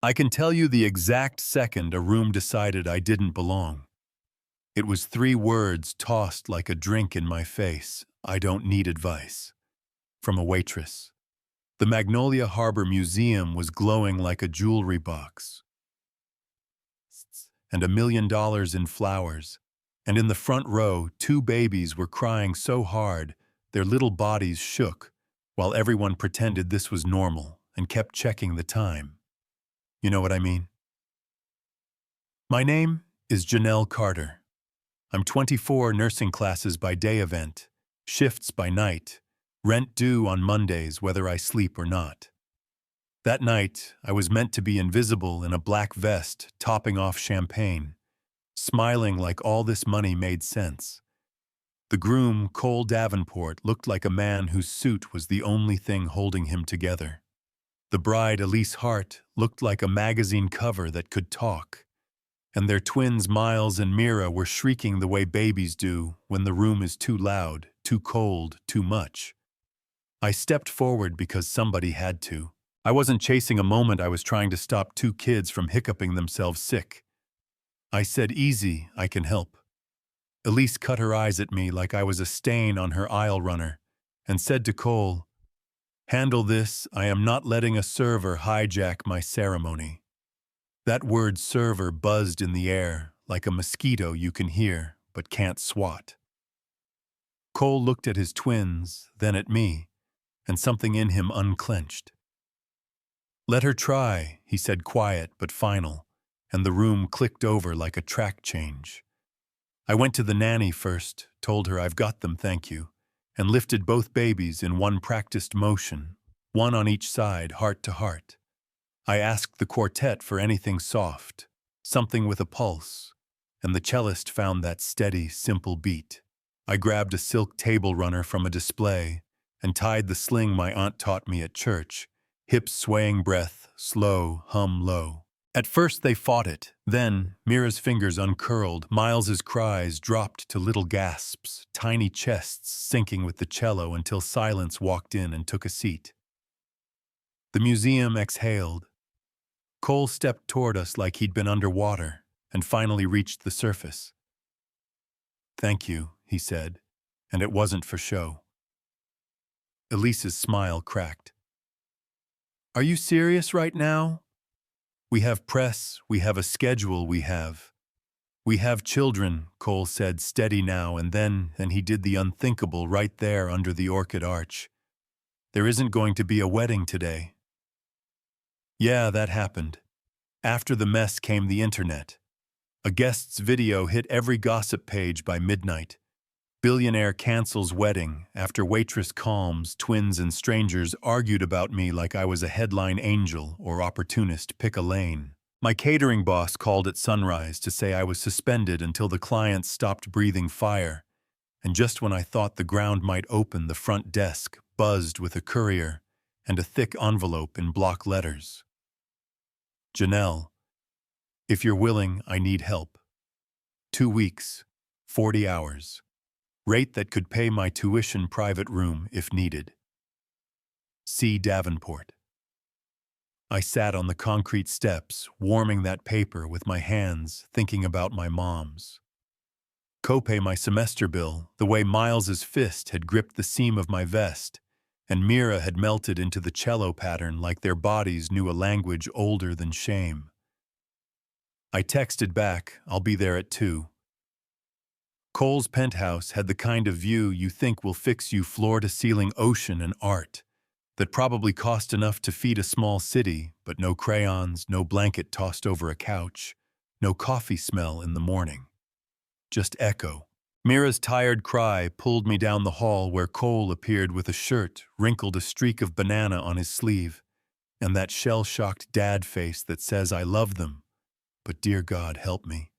I can tell you the exact second a room decided I didn't belong. It was 3 words tossed like a drink in my face. I don't need advice. From a waitress. The Magnolia Harbor Museum was glowing like a jewelry box, and $1 million in flowers. And in the front row, 2 babies were crying so hard their little bodies shook, while everyone pretended this was normal and kept checking the time. You know what I mean? My name is Janelle Carter. I'm 24, nursing classes by day event, shifts by night, rent due on Mondays whether I sleep or not. That night, I was meant to be invisible in a black vest, topping off champagne, smiling like all this money made sense. The groom, Cole Davenport, looked like a man whose suit was the only thing holding him together. The bride, Elise Hart, looked like a magazine cover that could talk. And their twins, Miles and Mira, were shrieking the way babies do when the room is too loud, too cold, too much. I stepped forward because somebody had to. I wasn't chasing a moment, I was trying to stop 2 kids from hiccuping themselves sick. I said, "Easy, I can help." Elise cut her eyes at me like I was a stain on her aisle runner, and said to Cole, "Handle this, I am not letting a server hijack my ceremony." That word server buzzed in the air, like a mosquito you can hear, but can't swat. Cole looked at his twins, then at me, and something in him unclenched. "Let her try," he said, quiet but final, and the room clicked over like a track change. I went to the nanny first, told her I've got them, thank you, and lifted both babies in one practiced motion, one on each side, heart to heart. I asked the quartet for anything soft, something with a pulse, and the cellist found that steady, simple beat. I grabbed a silk table runner from a display and tied the sling my aunt taught me at church, hips swaying, breath slow, hum low. At first they fought it, then Mira's fingers uncurled, Miles's cries dropped to little gasps, tiny chests sinking with the cello until silence walked in and took a seat. The museum exhaled. Cole stepped toward us like he'd been underwater and finally reached the surface. "Thank you," he said, and it wasn't for show. Elise's smile cracked. "Are you serious right now? We have press, we have a schedule, we have children," Cole said, steady now, and then he did the unthinkable right there under the orchid arch. "There isn't going to be a wedding today." Yeah, that happened. After the mess came the internet. A guest's video hit every gossip page by midnight. Billionaire cancels wedding after waitress calms, twins and strangers argued about me like I was a headline angel or opportunist, pick a lane. My catering boss called at sunrise to say I was suspended until the clients stopped breathing fire. And just when I thought the ground might open, the front desk buzzed with a courier and a thick envelope in block letters. "Janelle, if you're willing, I need help. 2 weeks, 40 hours. Rate that could pay my tuition, private room if needed. C. Davenport." I sat on the concrete steps, warming that paper with my hands, thinking about my mom's. Copay my semester bill, the way Miles's fist had gripped the seam of my vest, and Mira had melted into the cello pattern like their bodies knew a language older than shame. I texted back, "I'll be there at 2. Cole's penthouse had the kind of view you think will fix you floor-to-ceiling ocean and art that probably cost enough to feed a small city, but no crayons, no blanket tossed over a couch, no coffee smell in the morning. Just echo. Mira's tired cry pulled me down the hall where Cole appeared with a shirt, wrinkled a streak of banana on his sleeve, and that shell-shocked dad face that says I love them, but dear God help me.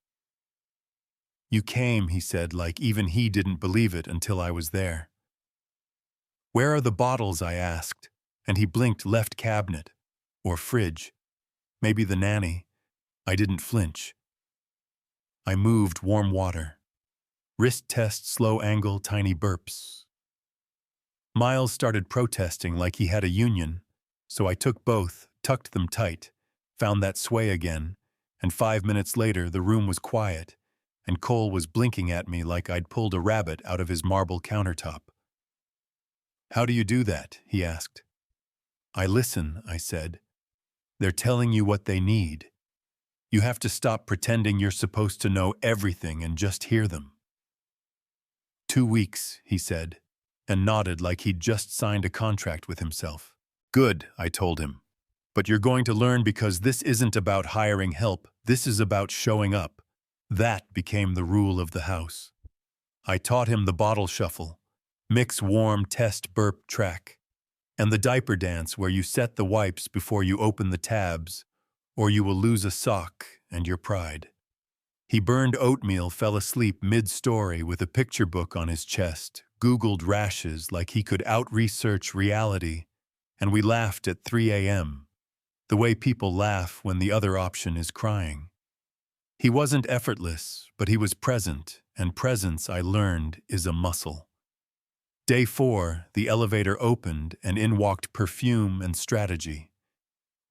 "You came," he said, like even he didn't believe it until I was there. "Where are the bottles?" I asked, and he blinked. "Left cabinet. Or fridge. Maybe the nanny." I didn't flinch. I moved. Warm water. Wrist test, slow angle, tiny burps. Miles started protesting like he had a union, so I took both, tucked them tight, found that sway again, and 5 minutes later the room was quiet, and Cole was blinking at me like I'd pulled a rabbit out of his marble countertop. "How do you do that?" he asked. "I listen," I said. "They're telling you what they need. You have to stop pretending you're supposed to know everything and just hear them." 2 weeks, he said, and nodded like he'd just signed a contract with himself. "Good," I told him. "But you're going to learn because this isn't about hiring help, this is about showing up." That became the rule of the house. I taught him the bottle shuffle, mix warm test burp track, and the diaper dance where you set the wipes before you open the tabs, or you will lose a sock and your pride. He burned oatmeal, fell asleep mid-story with a picture book on his chest, Googled rashes like he could out-research reality, and we laughed at 3 a.m., the way people laugh when the other option is crying. He wasn't effortless, but he was present, and presence, I learned, is a muscle. Day 4, the elevator opened, and in walked perfume and strategy.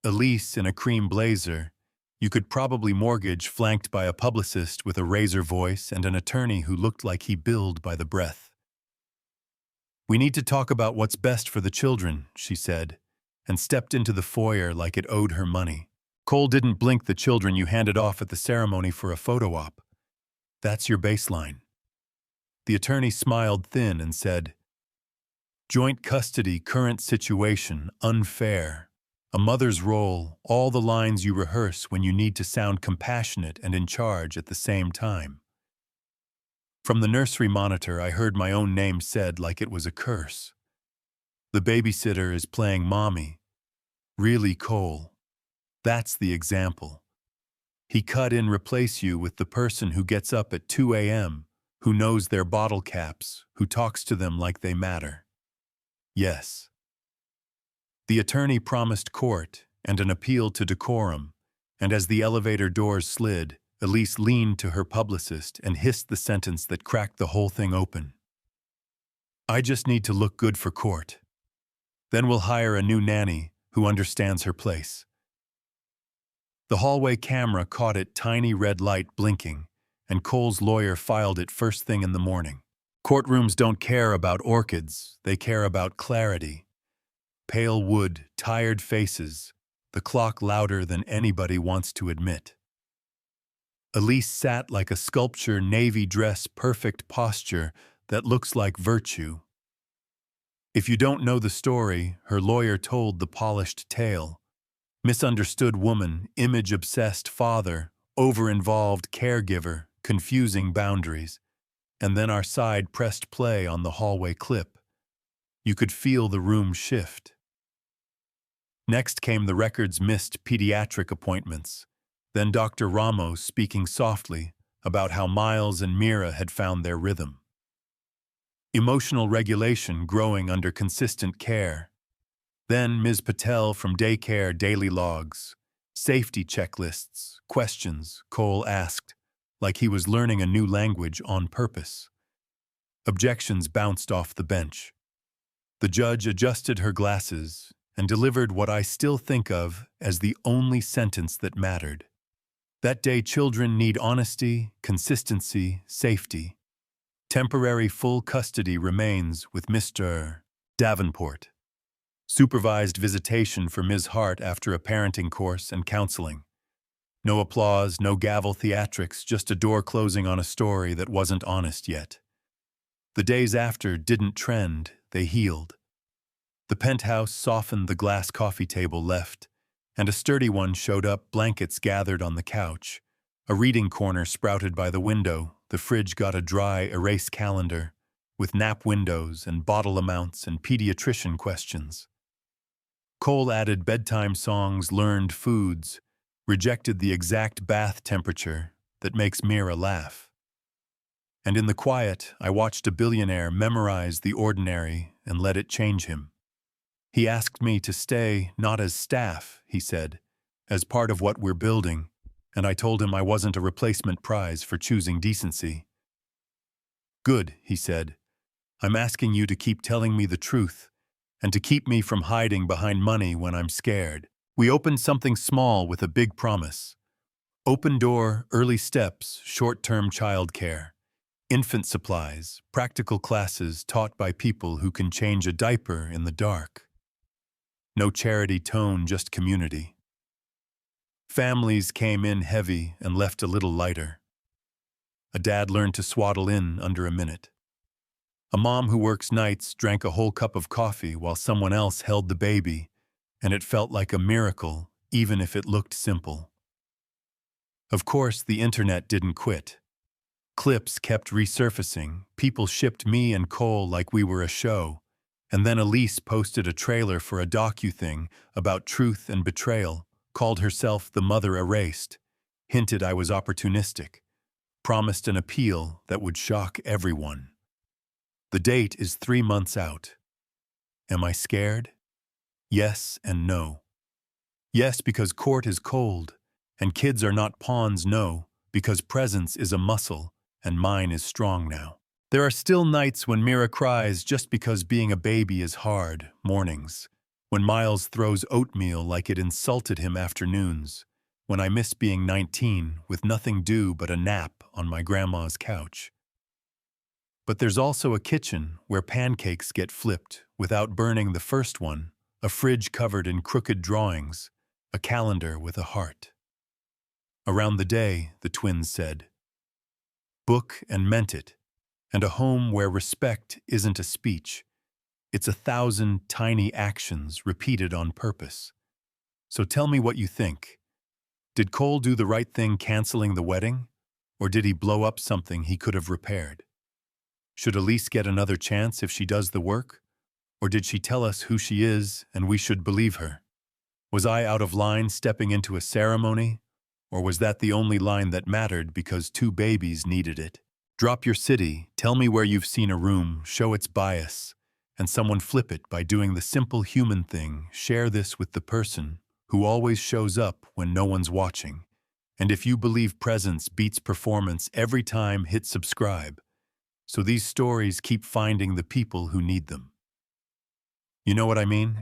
Elise in a cream blazer, you could probably mortgage, flanked by a publicist with a razor voice and an attorney who looked like he billed by the breath. "We need to talk about what's best for the children," she said, and stepped into the foyer like it owed her money. "Cole didn't blink the children you handed off at the ceremony for a photo op. That's your baseline." The attorney smiled thin and said, "Joint custody, current situation, unfair. A mother's role, all the lines you rehearse when you need to sound compassionate and in charge at the same time." From the nursery monitor, I heard my own name said like it was a curse. "The babysitter is playing mommy. Really, Cole? That's the example. He cut in replace you with the person who gets up at 2 a.m., who knows their bottle caps, who talks to them like they matter." Yes. The attorney promised court and an appeal to decorum, and as the elevator doors slid, Elise leaned to her publicist and hissed the sentence that cracked the whole thing open. "I just need to look good for court. Then we'll hire a new nanny who understands her place." The hallway camera caught it, tiny red light blinking, and Cole's lawyer filed it first thing in the morning. Courtrooms don't care about orchids, they care about clarity. Pale wood, tired faces, the clock louder than anybody wants to admit. Elise sat like a sculpture, navy dress, perfect posture that looks like virtue. If you don't know the story, her lawyer told the polished tale. Misunderstood woman, image-obsessed father, over-involved caregiver, confusing boundaries. And then our side pressed play on the hallway clip. You could feel the room shift. Next came the records missed pediatric appointments. Then Dr. Ramos speaking softly about how Miles and Mira had found their rhythm. Emotional regulation growing under consistent care. Then Ms. Patel from daycare daily logs, safety checklists, questions Cole asked, like he was learning a new language on purpose. Objections bounced off the bench. The judge adjusted her glasses and delivered what I still think of as the only sentence that mattered. That day, children need honesty, consistency, safety. Temporary full custody remains with Mr. Davenport. Supervised visitation for Ms. Hart after a parenting course and counseling. No applause, no gavel theatrics, just a door closing on a story that wasn't honest yet. The days after didn't trend, they healed. The penthouse softened, the glass coffee table left, and a sturdy one showed up, blankets gathered on the couch. A reading corner sprouted by the window, the fridge got a dry, erase calendar, with nap windows and bottle amounts and pediatrician questions. Cole added bedtime songs, learned foods, rejected the exact bath temperature that makes Mira laugh. And in the quiet, I watched a billionaire memorize the ordinary and let it change him. He asked me to stay, not as staff, he said, as part of what we're building, and I told him I wasn't a replacement prize for choosing decency. "Good," he said. "I'm asking you to keep telling me the truth, and to keep me from hiding behind money when I'm scared. We opened something small with a big promise. Open door, early steps, short-term childcare. Infant supplies, practical classes taught by people who can change a diaper in the dark. No charity tone, just community. Families came in heavy and left a little lighter. A dad learned to swaddle in under a minute. A mom who works nights drank a whole cup of coffee while someone else held the baby, and it felt like a miracle, even if it looked simple. Of course, the internet didn't quit. Clips kept resurfacing, people shipped me and Cole like we were a show, and then Elise posted a trailer for a docu-thing about truth and betrayal, called herself the Mother Erased, hinted I was opportunistic, promised an appeal that would shock everyone. The date is 3 months out. Am I scared? Yes and no. Yes, because court is cold, and kids are not pawns, no, because presence is a muscle, and mine is strong now. There are still nights when Mira cries just because being a baby is hard, mornings. When Miles throws oatmeal like it insulted him afternoons. When I miss being 19 with nothing due but a nap on my grandma's couch. But there's also a kitchen where pancakes get flipped without burning the first one, a fridge covered in crooked drawings, a calendar with a heart. Around the day, the twins said. Book and meant it, and a home where respect isn't a speech. It's 1,000 tiny actions repeated on purpose. So tell me what you think. Did Cole do the right thing canceling the wedding? Or did he blow up something he could have repaired? Should Elise get another chance if she does the work? Or did she tell us who she is and we should believe her? Was I out of line stepping into a ceremony? Or was that the only line that mattered because 2 babies needed it? Drop your city, tell me where you've seen a room, show its bias, and someone flip it by doing the simple human thing, share this with the person who always shows up when no one's watching. And if you believe presence beats performance every time, hit subscribe. So these stories keep finding the people who need them. You know what I mean?